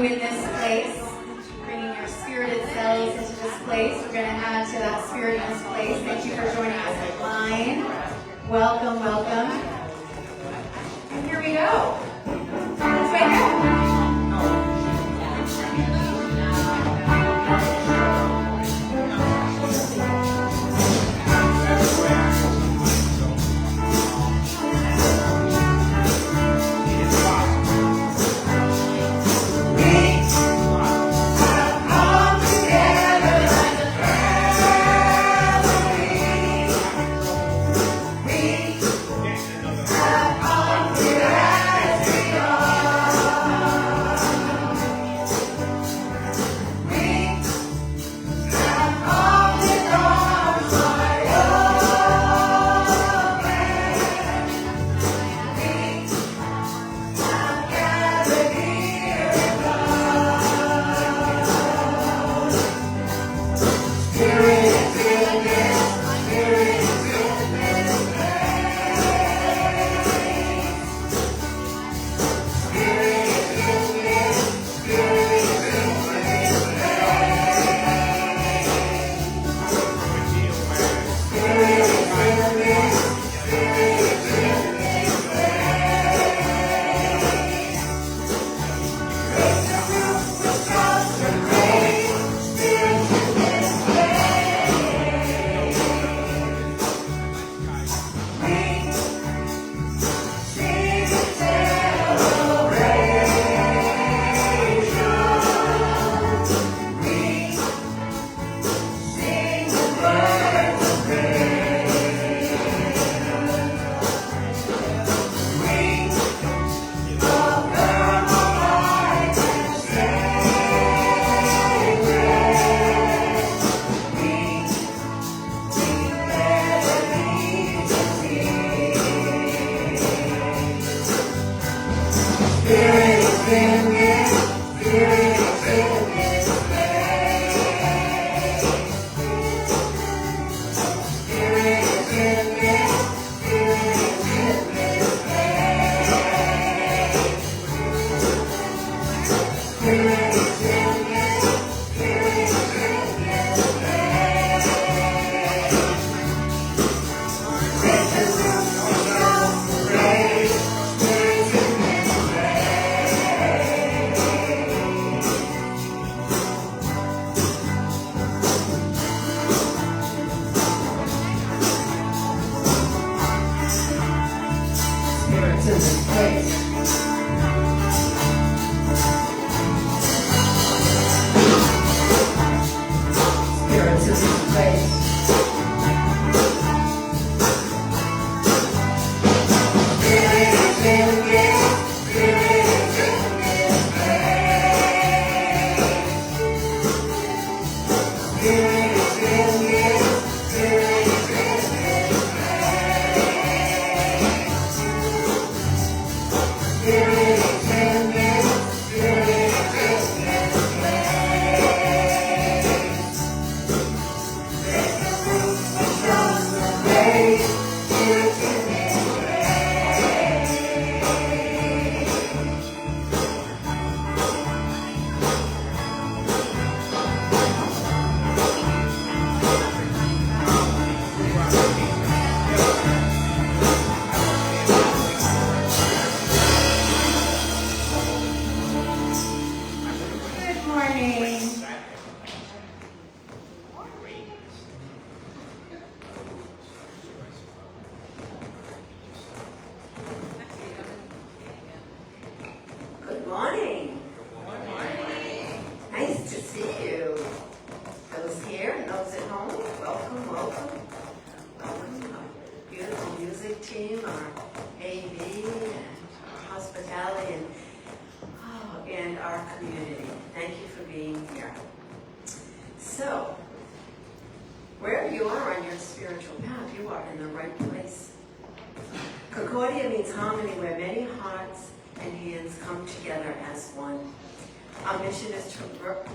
you in this place, bringing your spirited selves into this place. We're going to head to that spirit in this place. Thank you for joining us online. Welcome, welcome. And here we go. Let's wait now.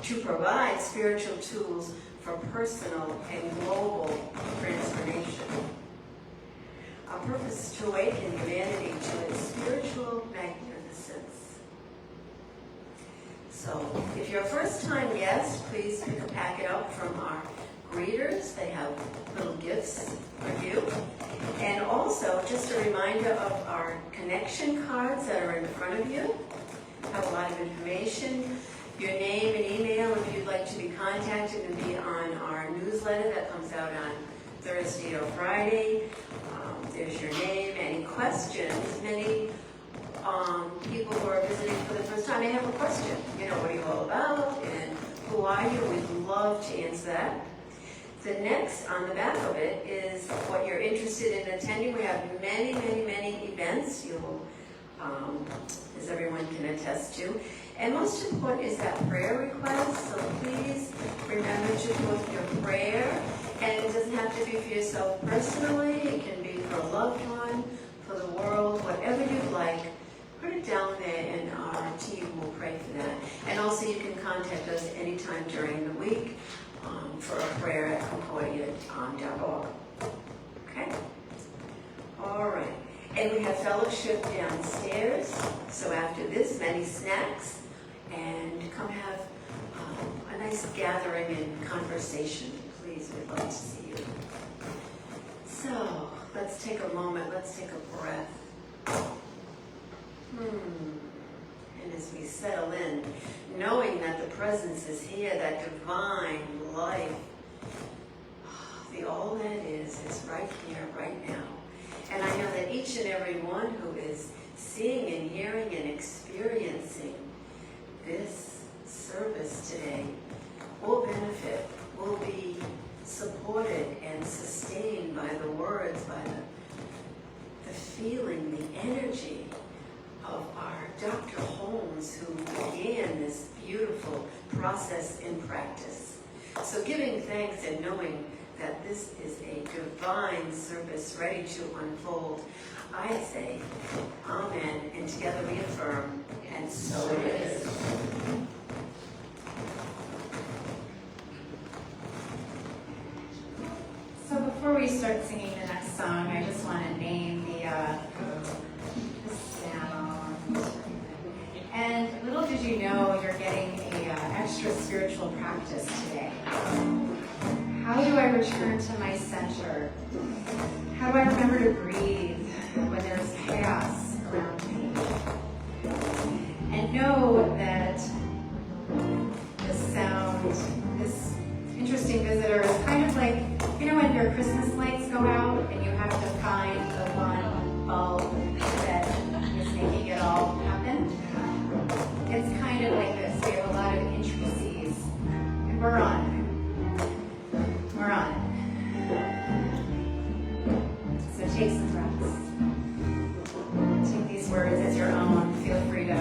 To provide spiritual tools for personal and global transformation. Our purpose is to awaken humanity to its spiritual magnificence. So if you're a first-time guest, please pick a packet up from our greeters. They have little gifts for you. And also, just a reminder of our connection cards that are in front of you. Have a lot of information, your name and email if you'd like to be contacted and be on our newsletter that comes out on Thursday or Friday. There's your name. Any questions? Many people who are visiting for the first time may have a question. You know, what are you all about and who are you? We'd love to answer that. The next on the back of it is what you're interested in attending. We have many, many, many events as everyone can attest to. And most important is that prayer request. So please remember to put your prayer. And it doesn't have to be for yourself personally. It can be for a loved one, for the world, whatever you'd like. Put it down there and our team will pray for that. And also you can contact us anytime during the week for a prayer at concordia.org. Okay? All right. And we have fellowship downstairs. So after this, many snacks. And come have a nice gathering and conversation. Please, we'd love to see you. So, let's take a moment. Let's take a breath. And as we settle in, knowing that the presence is here, that divine life, the all that is right here, right now. And I know that each and every one who is seeing and hearing and experiencing this service today will benefit, will be supported and sustained by the words, by the feeling, the energy of our Dr. Holmes, who began this beautiful process in practice. So giving thanks and knowing that this is a divine service ready to unfold, I say amen, and together we affirm, and so it is. So before we start singing the next song, I just want to name the sound. And little did you know, you're getting a extra spiritual practice today. How do I return to my center? How do I remember to breathe when there's chaos around me? And know that this sound, this interesting visitor is kind of like, you know, when your Christmas lights go out and you have to find the one bulb that is making it all happen? It's kind of like this. We have a lot of intricacies, and we're on it. We're on it. So take some breaths. Take these words as your own. Feel free to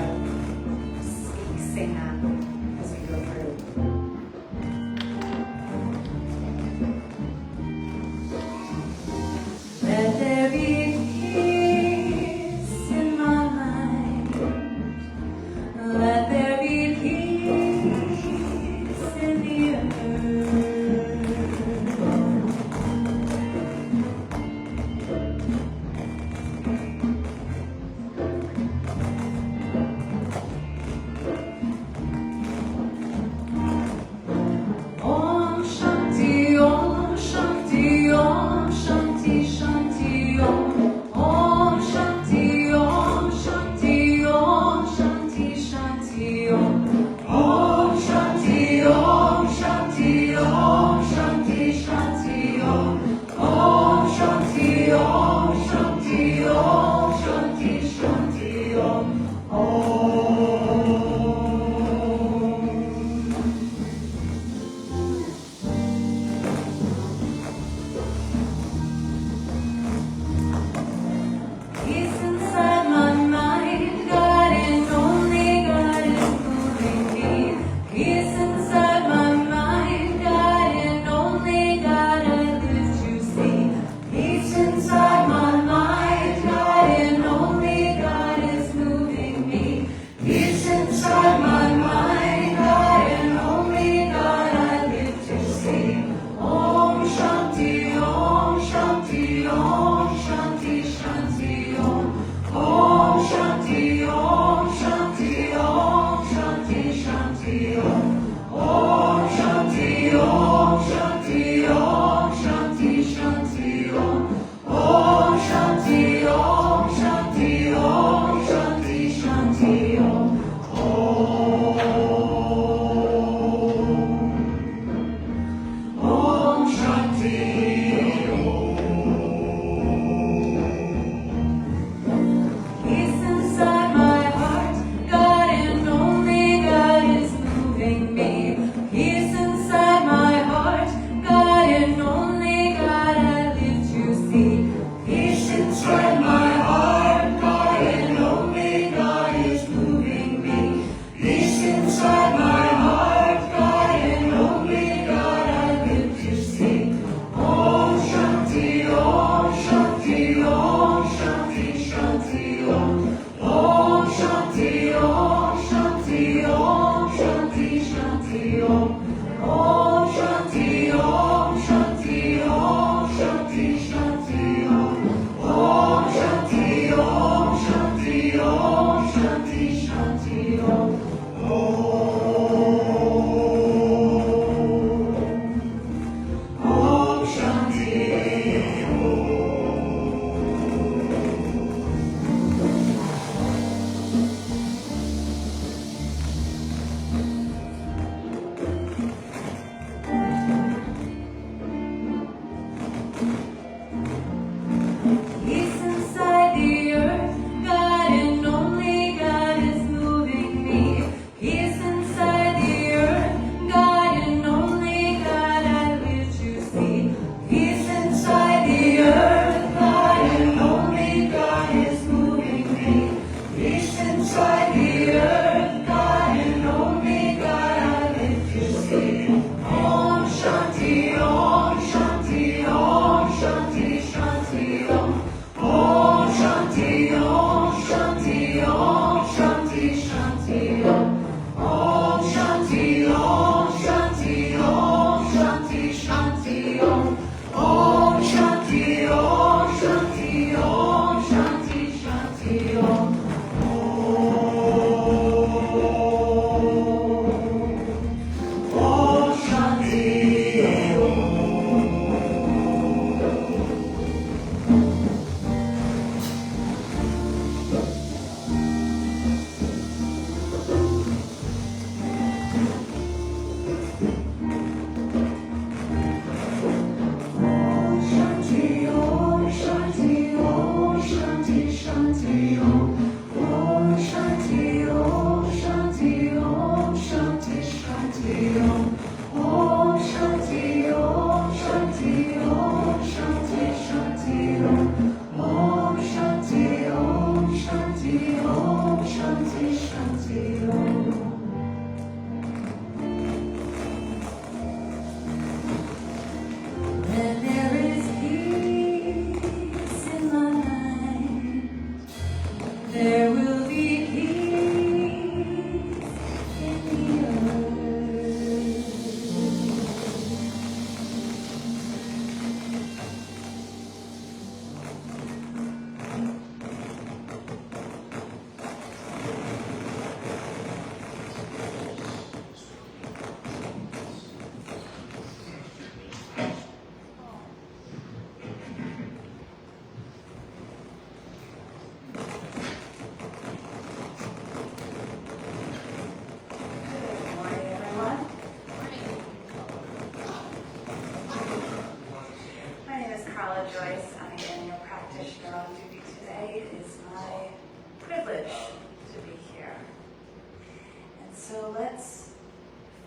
So let's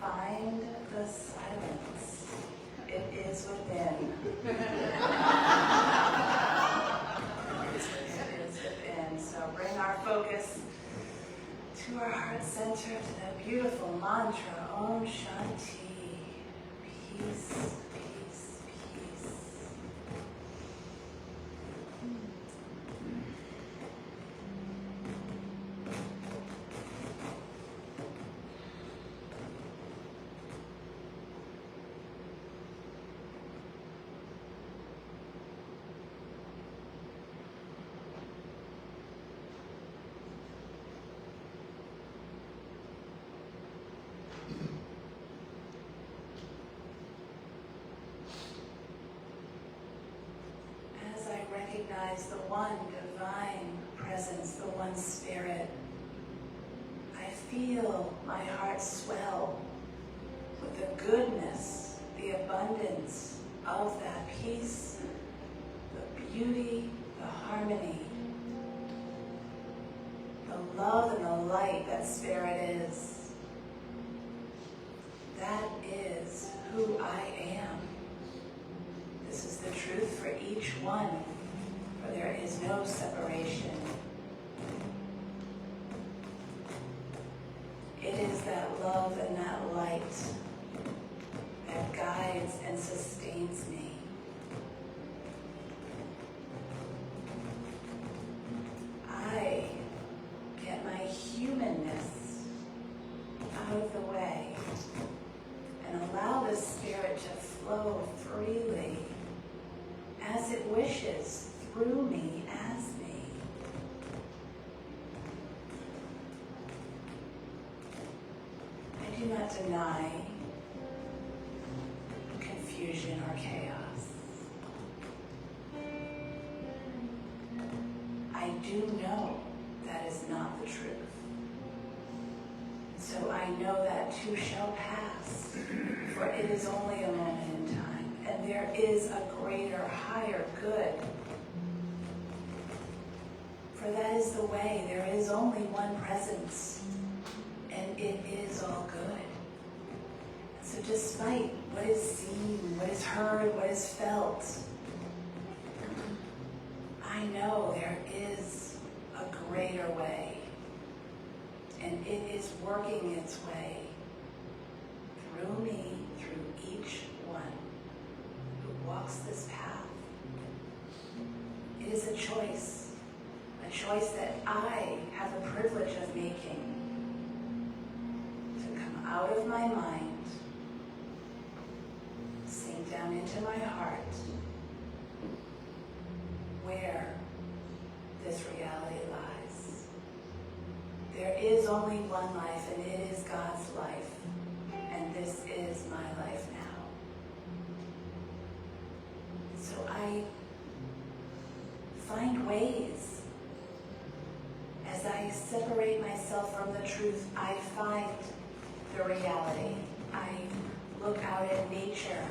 find the silence. It is within. It is within. So bring our focus to our heart center, to that beautiful mantra, Om Shanti. Peace, peace, peace. Recognize the one divine presence, the one spirit. I feel my heart swell with the goodness, the abundance of that peace, the beauty, the harmony, the love and the light that Spirit is. That is who I am. This is the truth for each one, for there is no separation. It is that love and that light that guides and sustains me. I get my humanness out of the way and allow the Spirit to flow freely as it wishes through me, as me. I do not deny confusion or chaos. I do know that is not the truth. So I know that too shall pass, for it is only a moment in time, and there is a greater, higher good. For that is the way. There is only one presence, and it is all good. So despite what is seen, what is heard, what is felt, I know there is a greater way. And it is working its way through me, through each one who walks this path. It is a choice that I have the privilege of making, to come out of my mind, sink down into my heart, where this reality lies. There is only one life, and it is God's life, and this is my life now. So I find ways, as I separate myself from the truth, I find the reality. I look out at nature.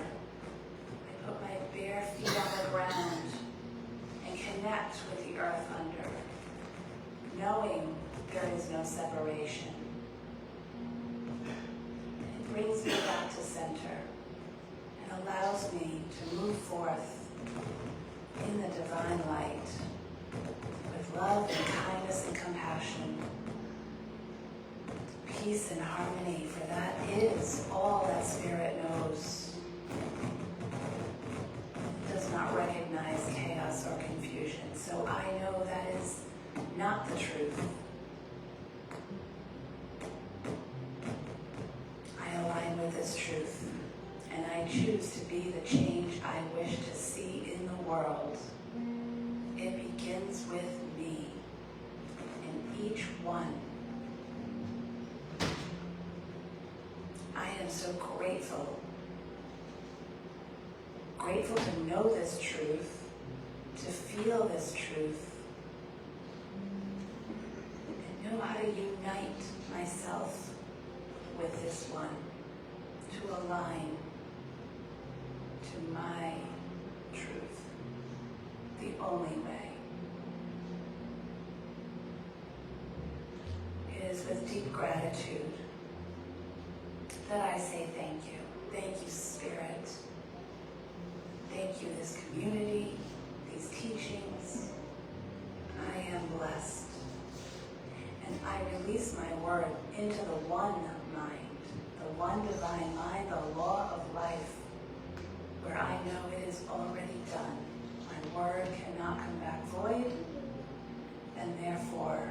I put my bare feet on the ground and connect with the earth under, knowing there is no separation. It brings me back to center and allows me to move forth in the divine light with love and kindness and compassion, peace and harmony, for that is all that Spirit knows. It does not recognize chaos or confusion, so I know that is not the truth. I align with this truth, and I choose to be the change I wish to see in the world. It begins with me, and each one. I am so grateful to know this truth, to feel this truth, and know how to unite myself with this one, to align to my truth, the only way. It is with deep gratitude that I say thank you. Thank you, Spirit. Thank you, this community, these teachings. I am blessed. And I release my word into the one mind, the one divine mind, the law of life, where I know it is already done. My word cannot come back void, and therefore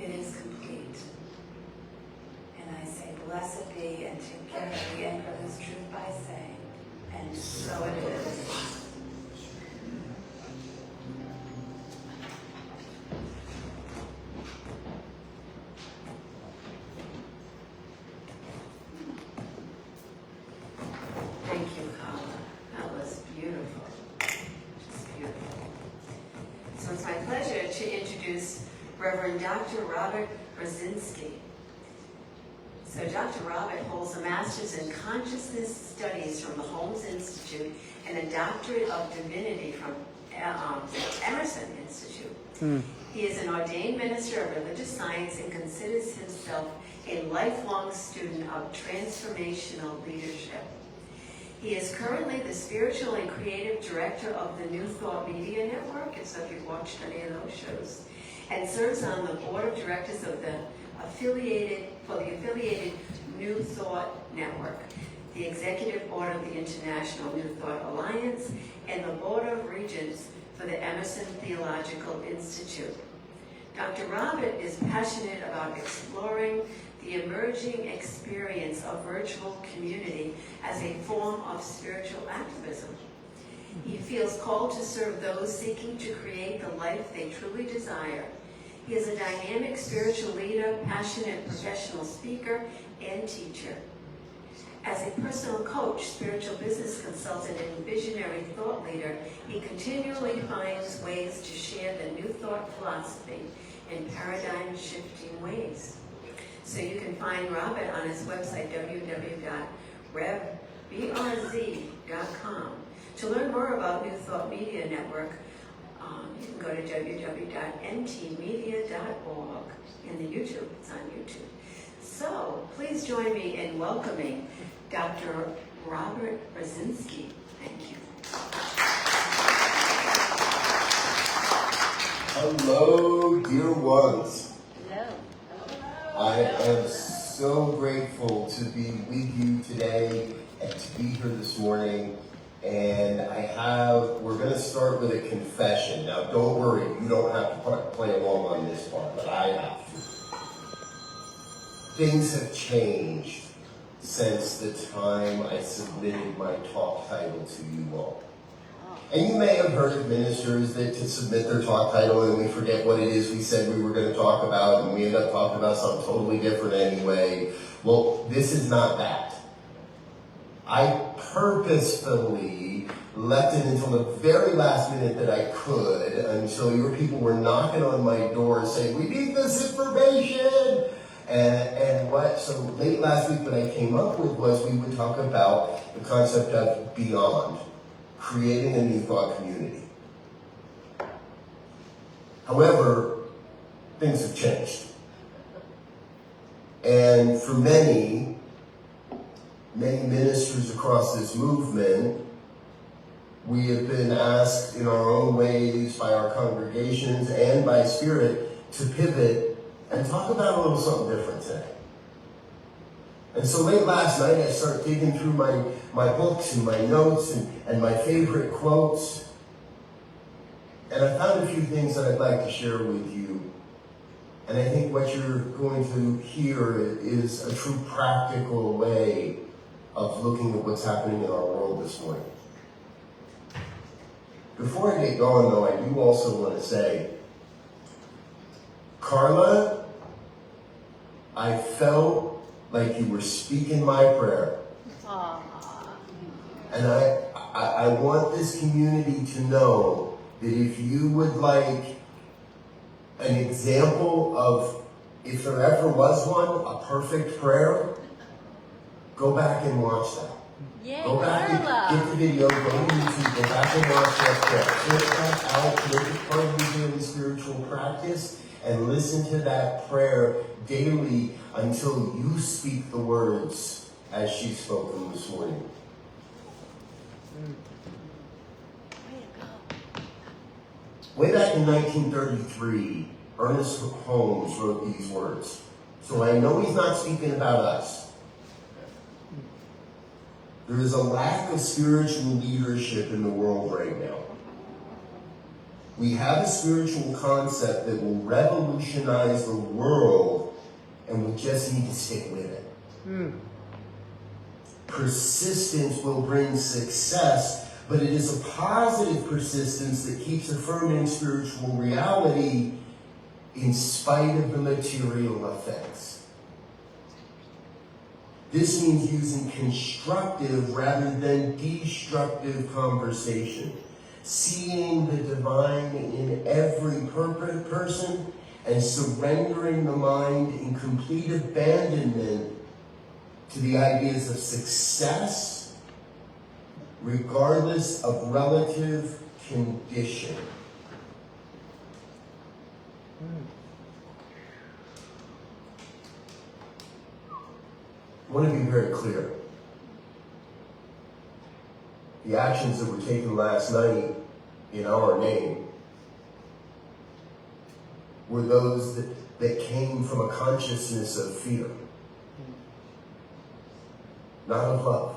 it is complete. And I say, blessed be, and together we anchor this truth by saying, and so it is. Thank you, Carla. That was beautiful. Just beautiful. So it's my pleasure to introduce Reverend Dr. Robert Brzezinski. So Dr. Robert holds a master's in consciousness studies from the Holmes Institute and a doctorate of divinity from Emerson Institute. He is an ordained minister of religious science and considers himself a lifelong student of transformational leadership. He is currently the spiritual and creative director of the New Thought Media Network, if so if you've watched any of those shows, and serves on the board of directors of the affiliated New Thought Network, the executive board of the International New Thought Alliance, and the board of regents for the Emerson Theological Institute. Dr. Robert is passionate about exploring the emerging experience of virtual community as a form of spiritual activism. He feels called to serve those seeking to create the life they truly desire. He is a dynamic spiritual leader, passionate professional speaker, and teacher. As a personal coach, spiritual business consultant, and visionary thought leader, he continually finds ways to share the New Thought philosophy in paradigm-shifting ways. So you can find Robert on his website, www.brz.com. To learn more about New Thought Media Network, you can go to www.ntmedia.org in the YouTube. It's on YouTube. So please join me in welcoming Dr. Robert Brzezinski. Thank you. Hello, dear ones. Hello. I am so grateful to be with you today and to be here this morning. And we're going to start with a confession. Now, don't worry, you don't have to play along on this part, but I have to. Things have changed since the time I submitted my talk title to you all. And you may have heard of ministers that to submit their talk title and we forget what it is we said we were going to talk about and we end up talking about something totally different anyway. Well, this is not that. I purposefully left it until the very last minute that I could, until your people were knocking on my door saying, we need this information. So late last week what I came up with was we would talk about the concept of beyond, creating a new thought community. However, things have changed. And for many ministers across this movement, we have been asked in our own ways by our congregations and by Spirit to pivot and talk about a little something different today. And so late last night, I started digging through my books and my notes and my favorite quotes. And I found a few things that I'd like to share with you. And I think what you're going to hear is a true practical way of looking at what's happening in our world this morning. Before I get going, though, I do also want to say, Carla, I felt like you were speaking my prayer. Aww. And I want this community to know that if you would like an example of, if there ever was one, a perfect prayer, go back and watch that. Yay, Go back and get the video, go to YouTube, go back and watch that prayer. Print that out, make it part of your daily spiritual practice, and listen to that prayer daily until you speak the words as she spoke them this morning. Way back in 1933, Ernest Holmes wrote these words. So I know he's not speaking about us. There is a lack of spiritual leadership in the world right now. We have a spiritual concept that will revolutionize the world, and we just need to stick with it. Persistence will bring success, but it is a positive persistence that keeps affirming spiritual reality in spite of the material effects. This means using constructive rather than destructive conversation, seeing the divine in every person, and surrendering the mind in complete abandonment to the ideas of success regardless of relative condition. I want to be very clear. The actions that were taken last night in our name were those that came from a consciousness of fear, not of love.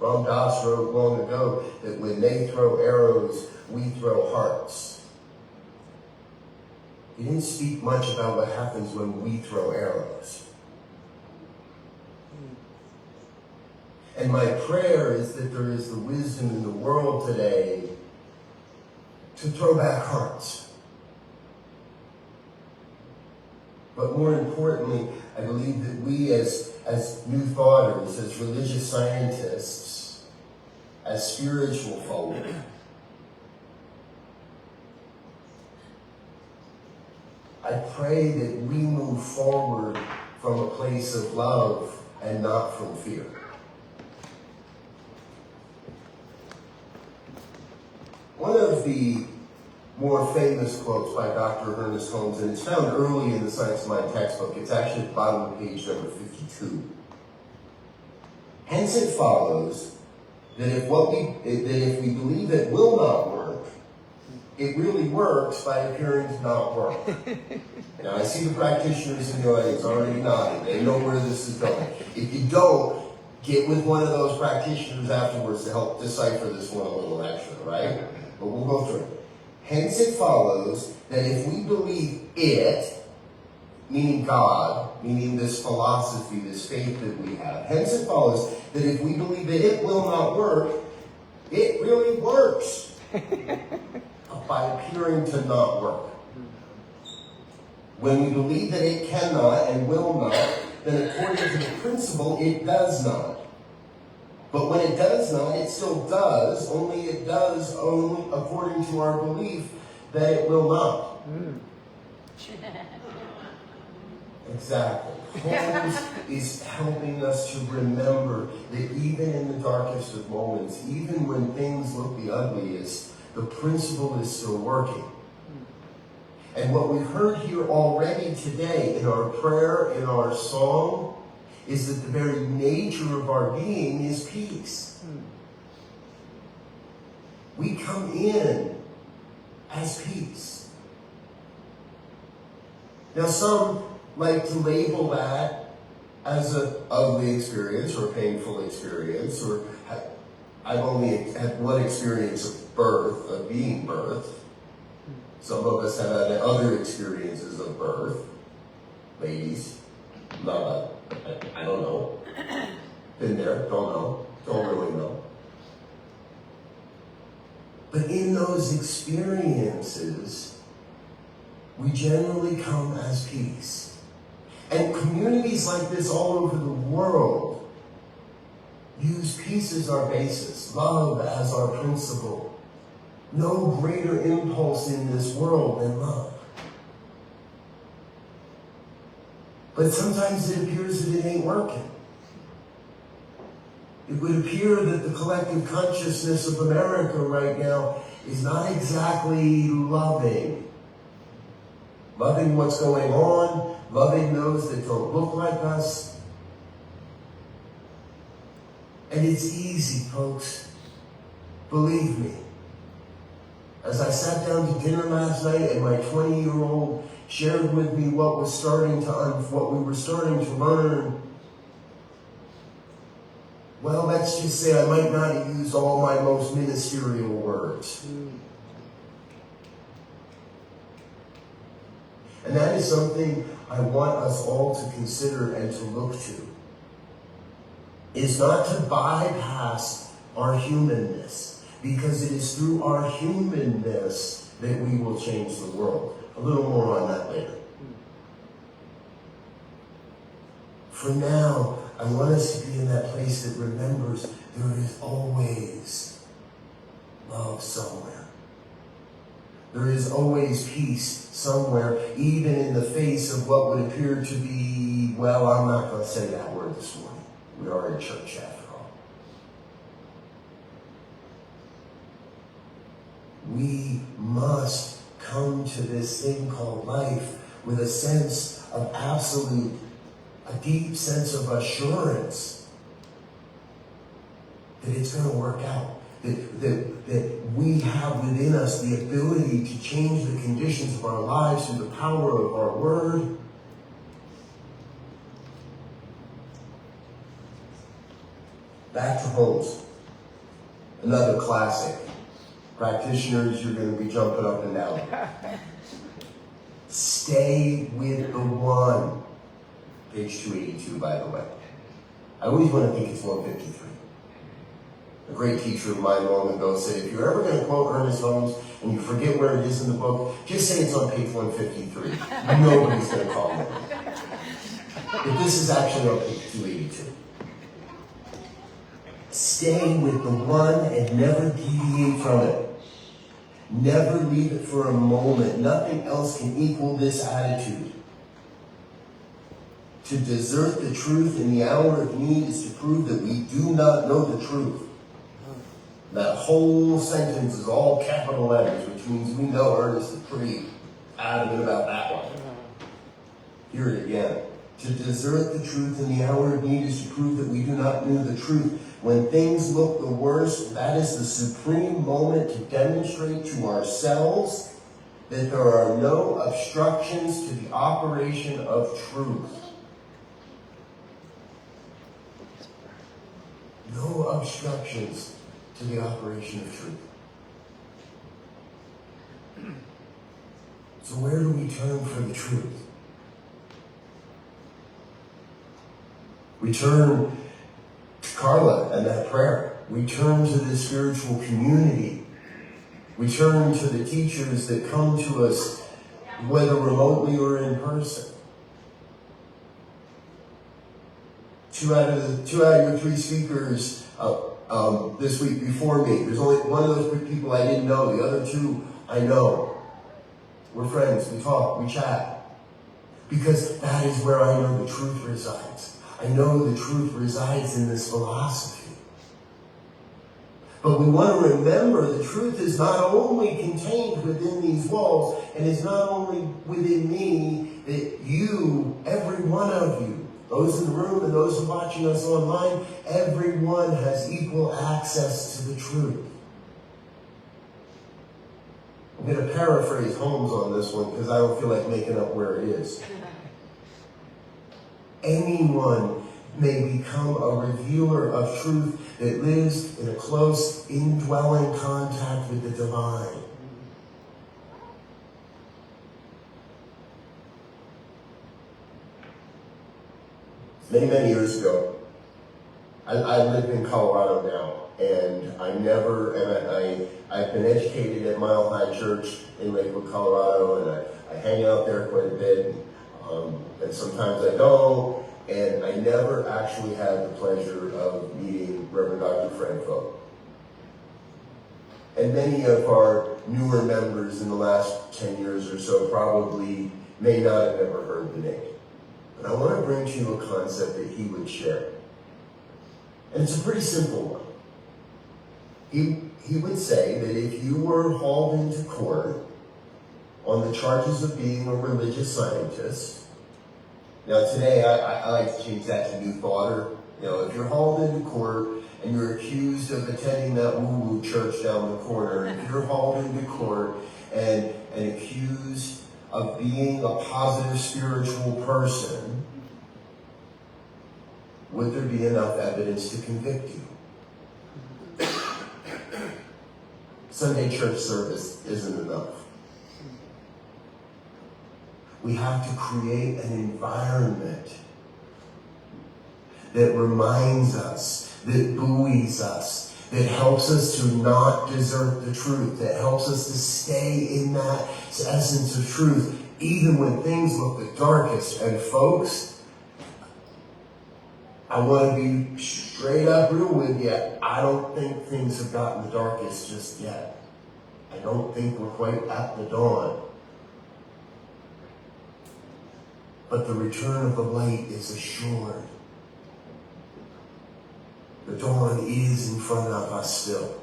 Ram Dass wrote long ago that when they throw arrows, we throw hearts. He didn't speak much about what happens when we throw arrows. And my prayer is that there is the wisdom in the world today to throw back hearts. But more importantly, I believe that we as new thoughters, as religious scientists, as spiritual folk, I pray that we move forward from a place of love and not from fear. One of the more famous quotes by Dr. Ernest Holmes, and it's found early in the Science of Mind textbook. It's actually at the bottom of page number 52. Hence it follows that if we believe it will not work, it really works by appearing to not work. Now I see the practitioners in the audience already nodding. They know where this is going. If you don't, get with one of those practitioners afterwards to help decipher this one a little extra, right? But we'll go through it. Hence it follows that if we believe it, meaning God, meaning this philosophy, this faith that we have, hence it follows that if we believe that it will not work, it really works by appearing to not work. When we believe that it cannot and will not, then according to the principle, it does not. But when it does not, it still does, only it does only according to our belief that it will not. Exactly. Holmes is helping us to remember that even in the darkest of moments, even when things look the ugliest, the principle is still working. And what we've heard here already today in our prayer, in our song, is that the very nature of our being is peace. We come in as peace. Now some like to label that as an ugly experience or a painful experience, or I've only had one experience of birth, of being birthed. Some of us have had other experiences of birth. Ladies, I don't know. Been there, don't know, don't really know. But in those experiences, we generally come as peace. And communities like this all over the world use peace as our basis, love as our principle. No greater impulse in this world than love. But sometimes it appears that it ain't working. It would appear that the collective consciousness of America right now is not exactly loving. Loving what's going on, loving those that don't look like us. And it's easy, folks. Believe me. As I sat down to dinner last night and my 20-year-old shared with me what we were starting to learn, well, let's just say I might not have used all my most ministerial words. And that is something I want us all to consider and to look to. Is not to bypass our humanness, because it is through our humanness that we will change the world. A little more on that later. For now, I want us to be in that place that remembers there is always love somewhere. There is always peace somewhere, even in the face of what would appear to be, well, I'm not going to say that word this morning. We are in church after all. We must come to this thing called life with a sense of a deep sense of assurance that it's going to work out. That we have within us the ability to change the conditions of our lives through the power of our word. Back to homes. Another classic. Practitioners, you're going to be jumping up and down. Stay with the one. Page 282, by the way. I always want to think it's 153. A great teacher of mine long ago said, if you're ever going to quote Ernest Holmes and you forget where it is in the book, just say it's on page 153. Nobody's going to call it. But this is actually on page 282. Stay with the one and never deviate from it. Never leave it for a moment. Nothing else can equal this attitude. To desert the truth in the hour of need is to prove that we do not know the truth. That whole sentence is all capital letters, which means we know Ernest is pretty adamant about that one. Hear it again. To desert the truth in the hour of need is to prove that we do not know the truth. When things look the worst, that is the supreme moment to demonstrate to ourselves that there are no obstructions to the operation of truth. No obstructions to the operation of truth. So where do we turn for the truth? We turn to Carla and that prayer. We turn to the spiritual community. We turn to the teachers that come to us, whether remotely or in person. Two out of your three speakers this week before me. There's only one of those people I didn't know. The other two I know. We're friends. We talk. We chat. Because that is where I know the truth resides. I know the truth resides in this philosophy. But we want to remember the truth is not only contained within these walls, and is not only within me, that you, every one of you, those in the room and those watching us online, everyone has equal access to the truth. I'm going to paraphrase Holmes on this one because I don't feel like making up where it is. Anyone may become a revealer of truth that lives in a close, indwelling contact with the divine. Many, many years ago, I live in Colorado now, and I've been educated at Mile High Church in Lakewood, Colorado, and I hang out there quite a bit, and sometimes I don't, and I never actually had the pleasure of meeting Reverend Dr. Franco. And many of our newer members in the last 10 years or so probably may not have ever heard the name. But I want to bring to you a concept that he would share. And it's a pretty simple one. He would say that if you were hauled into court on the charges of being a religious scientist, now today I like to change that to New Thoughter. If you're hauled into court and you're accused of attending that woo-woo church down the corner, if you're hauled into court and accused of being a positive spiritual person, would there be enough evidence to convict you? Sunday church service isn't enough. We have to create an environment that reminds us, that buoys us, that helps us to not desert the truth, that helps us to stay in that essence of truth, even when things look the darkest. And folks, I want to be straight up real with you. I don't think things have gotten the darkest just yet. I don't think we're quite at the dawn. But the return of the light is assured. The dawn is in front of us still.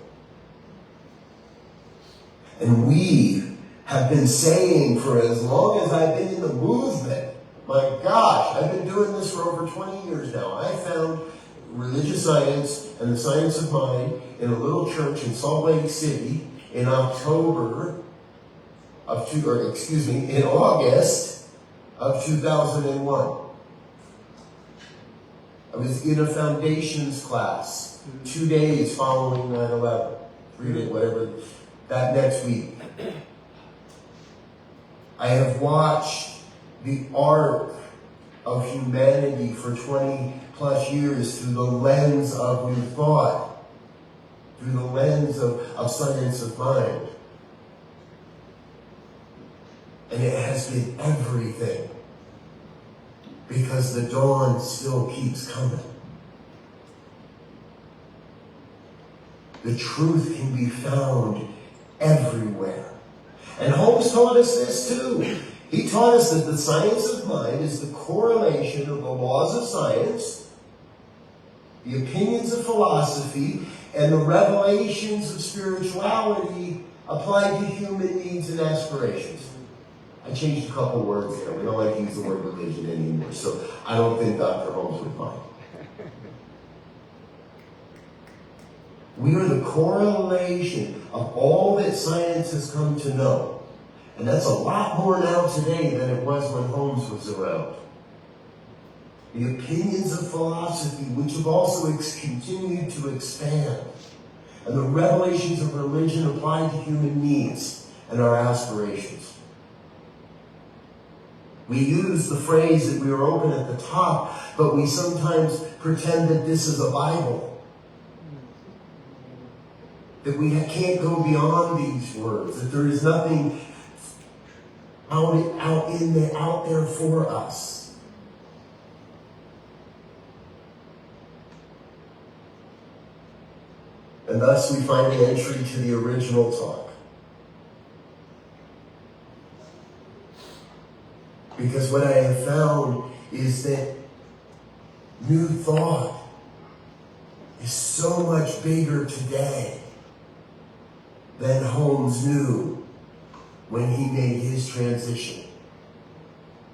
And we have been saying for as long as I've been in the movement, my gosh, I've been doing this for over 20 years now. I found religious science and the science of mind in a little church in Salt Lake City in in August of 2001. I was in a foundations class 2 days following 9/11, 3 days, whatever, that next week. I have watched the arc of humanity for 20 plus years through the lens of new thought, through the lens of science of mind. And it has been everything. Because the dawn still keeps coming. The truth can be found everywhere. And Holmes taught us this too. He taught us that the science of mind is the correlation of the laws of science, the opinions of philosophy, and the revelations of spirituality applied to human needs and aspirations. I changed a couple words there. We don't like to use the word religion anymore, so I don't think Dr. Holmes would mind. We are the correlation of all that science has come to know. And that's a lot more now today than it was when Holmes was around. The opinions of philosophy, which have also continued to expand, and the revelations of religion applied to human needs and our aspirations. We use the phrase that we were open at the top, but we sometimes pretend that this is a Bible. That we can't go beyond these words, that there is nothing out there for us. And thus we find an entry to the original talk. Because what I have found is that new thought is so much bigger today than Holmes knew when he made his transition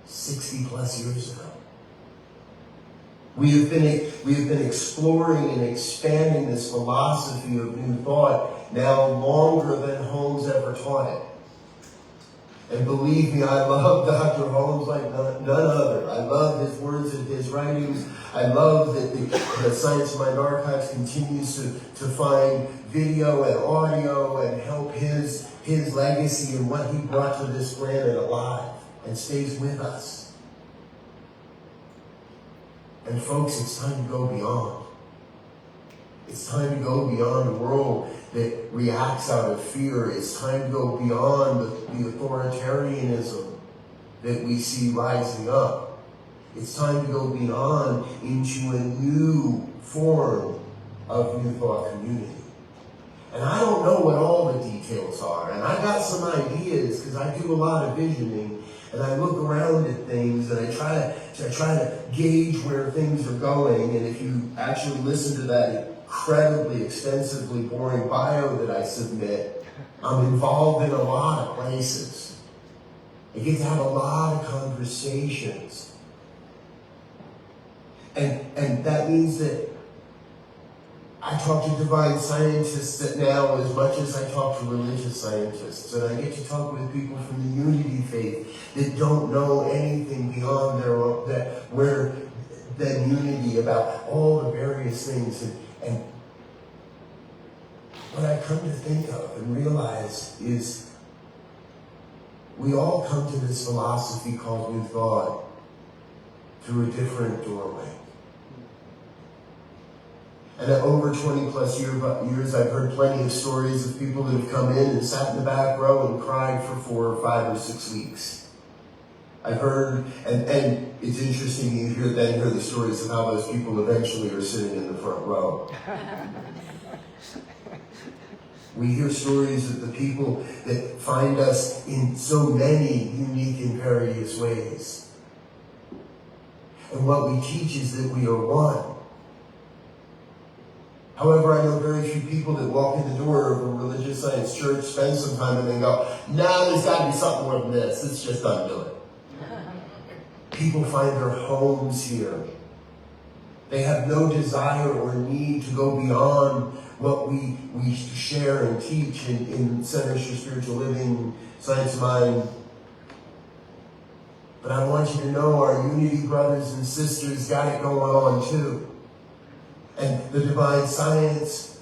60 plus years ago. We have been exploring and expanding this philosophy of new thought now longer than Holmes ever taught it. And believe me, I love Dr. Holmes like none other. I love his words and his writings. I love that the Science of Mind Archives continues to find video and audio and help his legacy and what he brought to this planet alive and stays with us. And folks, it's time to go beyond. It's time to go beyond a world that reacts out of fear. It's time to go beyond the authoritarianism that we see rising up. It's time to go beyond into a new form of new thought community. And I don't know what all the details are. And I got some ideas because I do a lot of visioning. And I look around at things and I try to gauge where things are going. And if you actually listen to that incredibly extensively boring bio that I submit, I'm involved in a lot of places. I get to have a lot of conversations. And that means that I talk to divine scientists now as much as I talk to religious scientists. And I get to talk with people from the Unity faith that don't know anything beyond their own, that unity about all the various things. And what I come to think of and realize is we all come to this philosophy called New Thought through a different doorway. And over 20 plus years, I've heard plenty of stories of people who have come in and sat in the back row and cried for 4 or 5 or 6 weeks. I've heard, and it's interesting, you hear the stories of how those people eventually are sitting in the front row. We hear stories of the people that find us in so many unique and various ways. And what we teach is that we are one. However, I know very few people that walk in the door of a religious science church, spend some time, and then go, nah, there's got to be something more than this. It's just undo it. People find their homes here. They have no desire or need to go beyond what we share and teach in Centers for Spiritual Living, Science of Mind. But I want you to know our Unity brothers and sisters got it going on too. And the Divine Science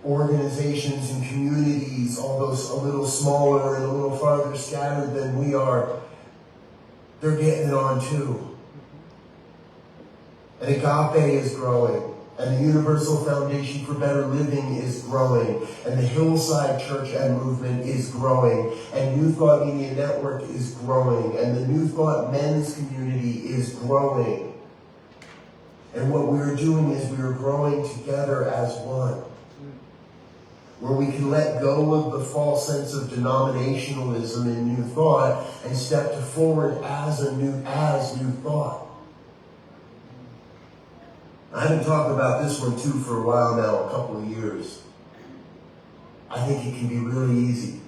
organizations and communities, although a little smaller and a little farther scattered than we are, they're getting it on too. And Agape is growing, and the Universal Foundation for Better Living is growing, and the Hillside Church and Movement is growing, and New Thought Media Network is growing, and the New Thought Men's Community is growing. And what we're doing is we're growing together as one, where we can let go of the false sense of denominationalism in New Thought and step forward as New Thought. I've been talking about this one too for a while now, a couple of years. I think it can be really easy.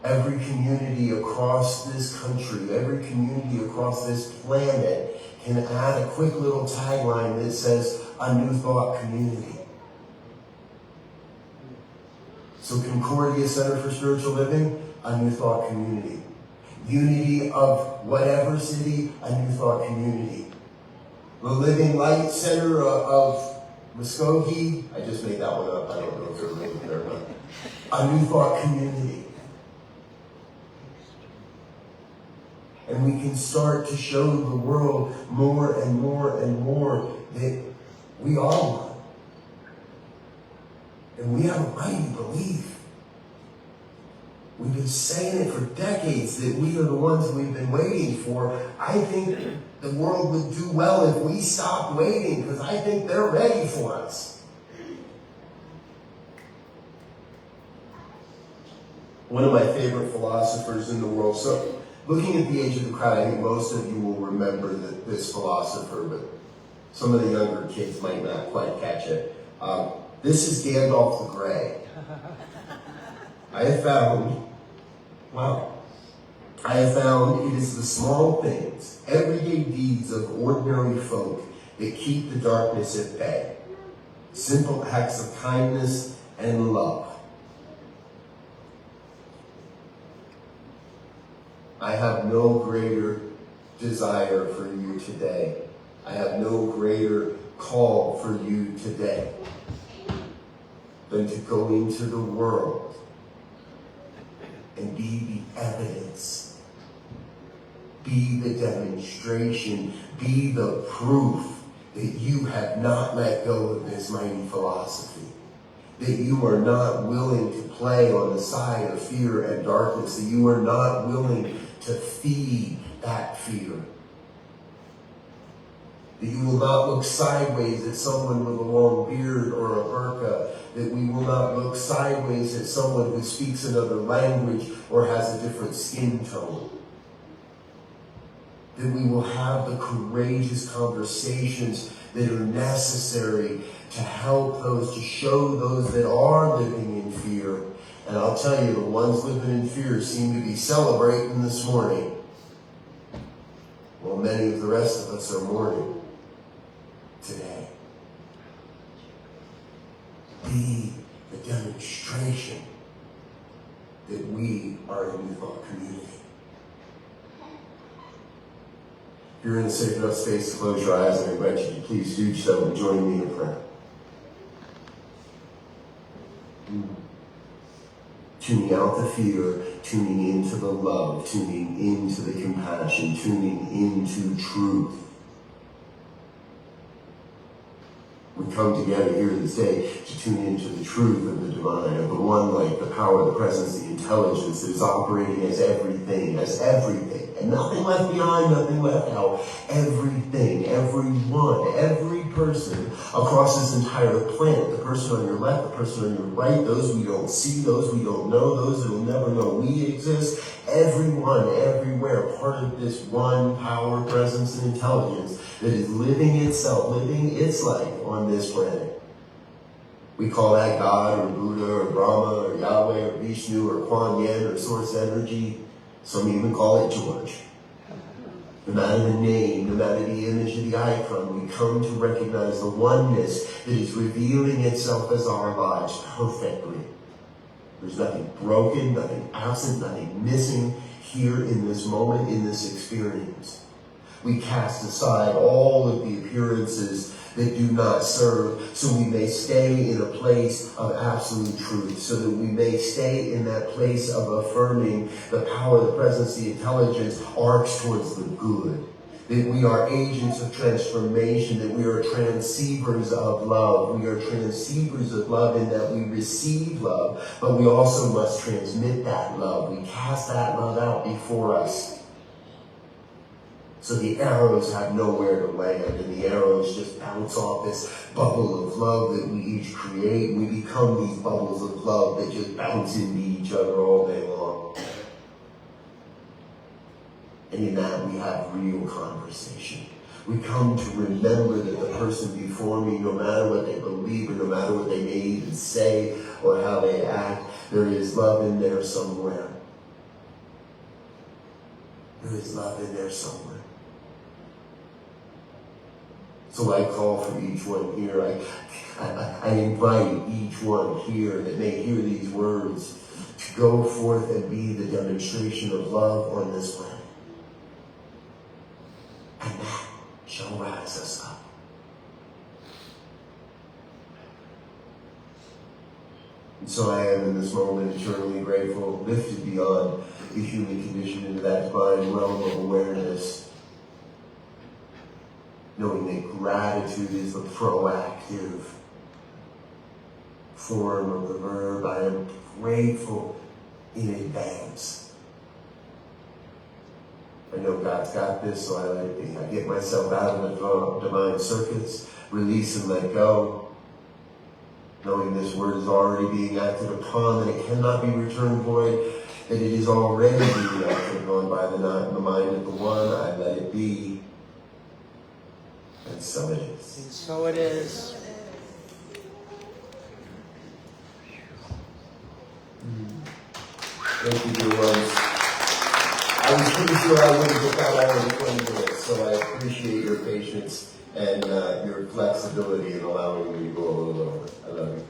Every community across this country, every community across this planet can add a quick little tagline that says, a New Thought community. So Concordia Center for Spiritual Living, a New Thought community. Unity of whatever city, a New Thought community. The Living Light Center of Muskogee, I just made that one up, I don't know if they're really there or not. A New Thought community. And we can start to show the world more and more and more that we are one. And we have a mighty belief. We've been saying it for decades that we are the ones we've been waiting for. I think the world would do well if we stopped waiting, because I think they're ready for us. One of my favorite philosophers in the world. So, looking at the age of the crowd, I think most of you will remember this philosopher, but some of the younger kids might not quite catch it. This is Gandalf the Grey. I have found it is the small things, everyday deeds of ordinary folk that keep the darkness at bay. Simple acts of kindness and love. I have no greater desire for you today. I have no greater call for you today than to go into the world and be the evidence, be the demonstration, be the proof that you have not let go of this mighty philosophy, that you are not willing to play on the side of fear and darkness, that you are not willing to feed that fear, that you will not look sideways at someone with a long beard or a burqa, that we will not look sideways at someone who speaks another language or has a different skin tone, that we will have the courageous conversations that are necessary to help those, to show those that are living in fear. And I'll tell you, the ones living in fear seem to be celebrating this morning, while many of the rest of us are mourning today. Be the demonstration that we are a New Thought community. If you're in a safe enough space to close your eyes, I invite you to please do so and join me in prayer. Tuning out the fear, tuning into the love, tuning into the compassion, tuning into truth. We come together here this day to tune into the truth of the divine, of the one light, the power, the presence, the intelligence that is operating as everything, and nothing left behind, nothing left out. Everything, everyone, every person across this entire planet, the person on your left, the person on your right, those we don't see, those we don't know, those that will never know we exist, everyone, everywhere, part of this one power, presence, and intelligence that is living itself, living its life on this planet. We call that God or Buddha or Brahma or Yahweh or Vishnu or Kuan Yin or Source Energy. Some even call it George. No matter the name, no matter the image of the icon, we come to recognize the oneness that is revealing itself as our lives perfectly. There's nothing broken, nothing absent, nothing missing here in this moment, in this experience. We cast aside all of the appearances that do not serve, so we may stay in a place of absolute truth, so that we may stay in that place of affirming the power, the presence, the intelligence arcs towards the good. That we are agents of transformation, that we are transceivers of love. We are transceivers of love in that we receive love, but we also must transmit that love. We cast that love out before us. So the arrows have nowhere to land, and the arrows just bounce off this bubble of love that we each create. We become these bubbles of love that just bounce into each other all day long. And in that we have real conversation. We come to remember that the person before me, no matter what they believe or no matter what they may even say or how they act, there is love in there somewhere. There is love in there somewhere. So I call for each one here. I invite each one here that may hear these words to go forth and be the demonstration of love on this planet. And that shall rise us up. And so I am in this moment eternally grateful, lifted beyond the human condition into that divine realm of awareness, knowing that gratitude is the proactive form of the verb. I am grateful in advance. I know God's got this, so I let it be. I get myself out of the divine circuits, release and let go, knowing this word is already being acted upon, that it cannot be returned void, that it is already being acted upon by the mind of the one. I let it be. And so it is. And so it is. Thank you, dear ones. I was pretty sure I wouldn't get that all in 20 minutes, so I appreciate your patience and your flexibility in allowing me to go a little over. I love you.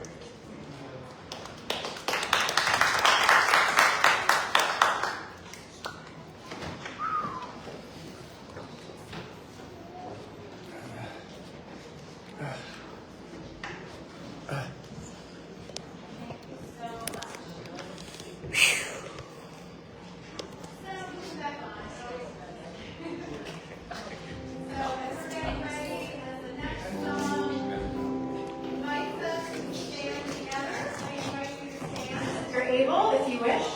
If you wish.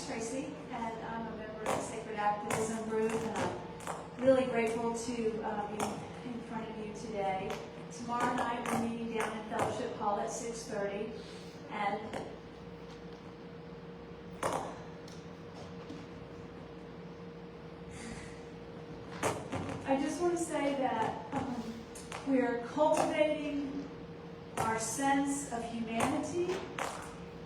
Tracy, and I'm a member of the Sacred Activism Group, and I'm really grateful to be in front of you today. Tomorrow night we're meeting down in Fellowship Hall at 6:30, and I just want to say that we're cultivating our sense of humanity,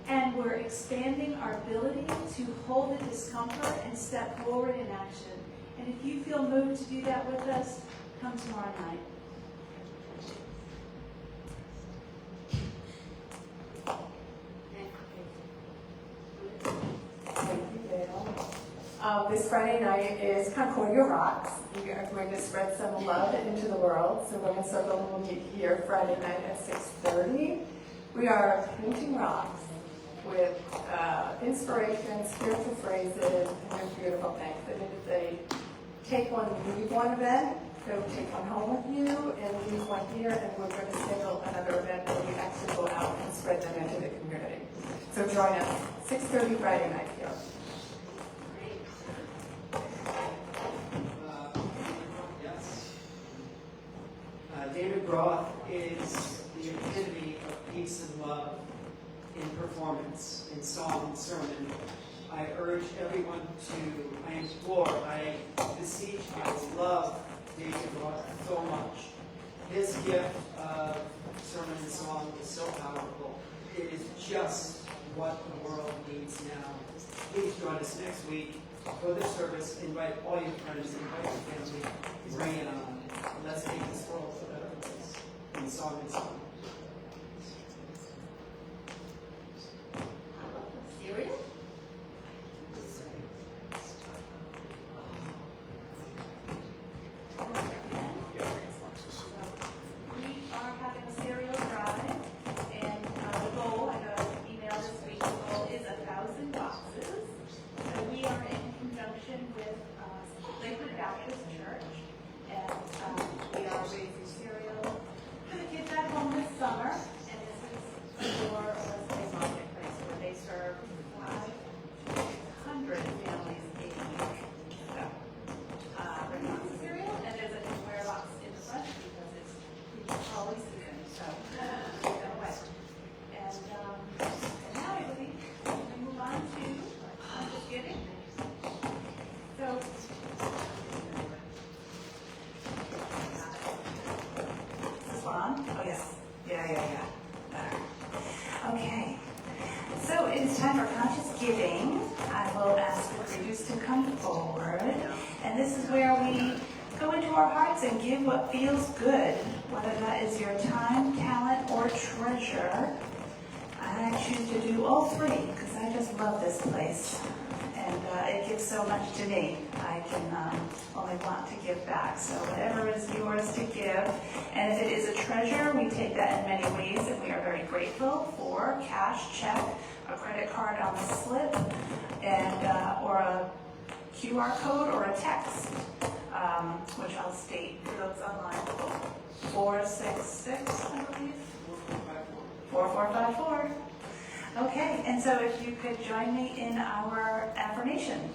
and we're expanding our ability to hold the discomfort and step forward in action. And if you feel moved to do that with us, come tomorrow night. Thank you, Dale. This Friday night is Concordia Rocks. We are going to spread some love into the world. So Women's Circle will meet here Friday night at 6:30. We are painting rocks with inspiration, spiritual phrases, and there's beautiful things. And it is a take one, leave one event. So take one home with you and leave one here, and we're going to schedule another event where we actually go out and spread them into the community. So join us 6:30 Friday night here. Yes. David Groth is the epitome of peace and love in performance, in song and sermon. I urge everyone I implore, I beseech, I love David Groth so much. His gift of sermon and song is so powerful. It is just what the world needs now. Please join us next week for the service. Invite all your friends, invite your family, bring it on. Let's make this world a better place in song and song. Serious? We are having a cereal drive, and the goal, I got an email this week, the goal is 1,000 boxes. So we are in conjunction with Lakewood Baptist Church, and we are raising cereal for the kids at home this summer. And this is for Elizabeth Marketplace, where they serve 500 families a week. So, bring on the cereal, and there's a square box in the front because it's always season, so go away. And now I believe we move on to Thanksgiving. So, is this on? Oh, yes. Yeah. Better. Okay. So it's time for conscious giving. I will ask the greeters to come forward. And this is where we go into our hearts and give what feels good, whether that is your time, talent, or treasure. I choose to do all three because I just love this place. And it gives so much to me. I can only want to give back. So whatever is yours to give. And if it is a treasure, we take that in many ways, and we are very grateful for cash, check, a credit card on the slip, and or a QR code or a text, which I'll state for those online. 466, I believe. 4454. Okay, and so if you could join me in our affirmation.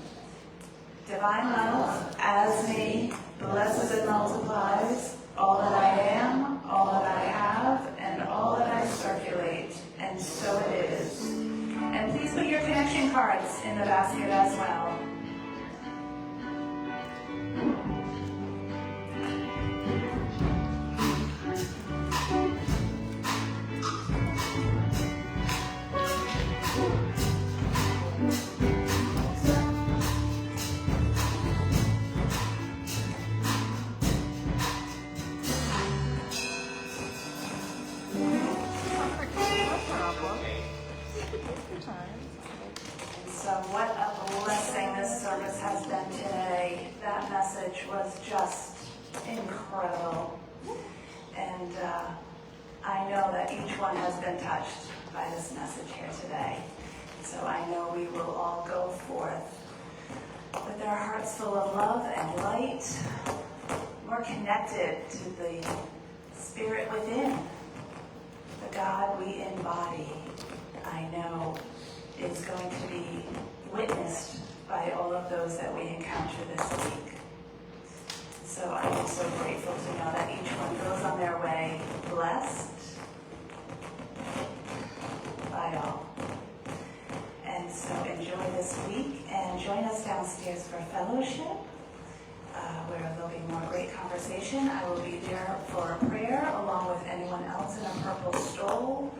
Divine love, as me, blesses and multiplies all that I am, all that I have, and all that I circulate. And so it is. And please put your connection cards in the basket as well. So what a blessing this service has been today. That message was just incredible. And I know that each one has been touched by this message here today. So I know we will all go forth with our hearts full of love and light. We're connected to the Spirit within, the God we embody. I know is going to be witnessed of those that we encounter this week. So I am so grateful to know that each one goes on their way blessed by all. And so enjoy this week and join us downstairs for fellowship, where there'll be more great conversation. I will be there for a prayer along with anyone else in a purple stole.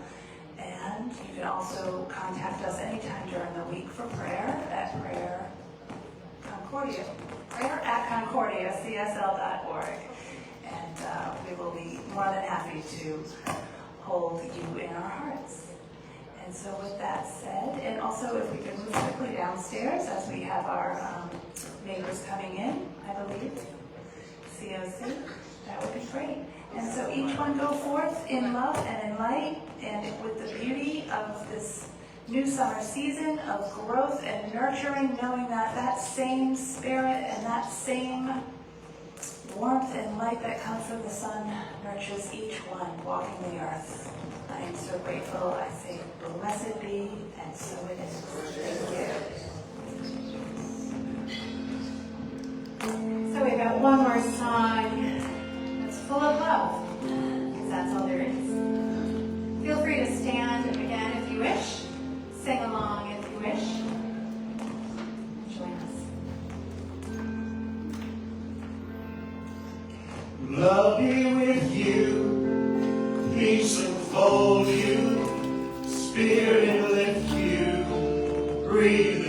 And you can also contact us anytime during the week for prayer at prayer at concordiacsl.org. And we will be more than happy to hold you in our hearts. And so with that said, and also if we can move quickly downstairs as we have our neighbors coming in, I believe, COC, that would be great. And so each one go forth in love and in light and with the beauty of this new summer season of growth and nurturing, knowing that that same spirit and that same warmth and light that comes from the sun nurtures each one walking the earth. I am so grateful. I say, blessed be, and so it is. Thank you. So we've got one more song that's full of love, because that's all there is. Feel free to stand again if you wish. Sing along if you wish. Join us. Love be with you, peace enfold you, spirit lift you, breathe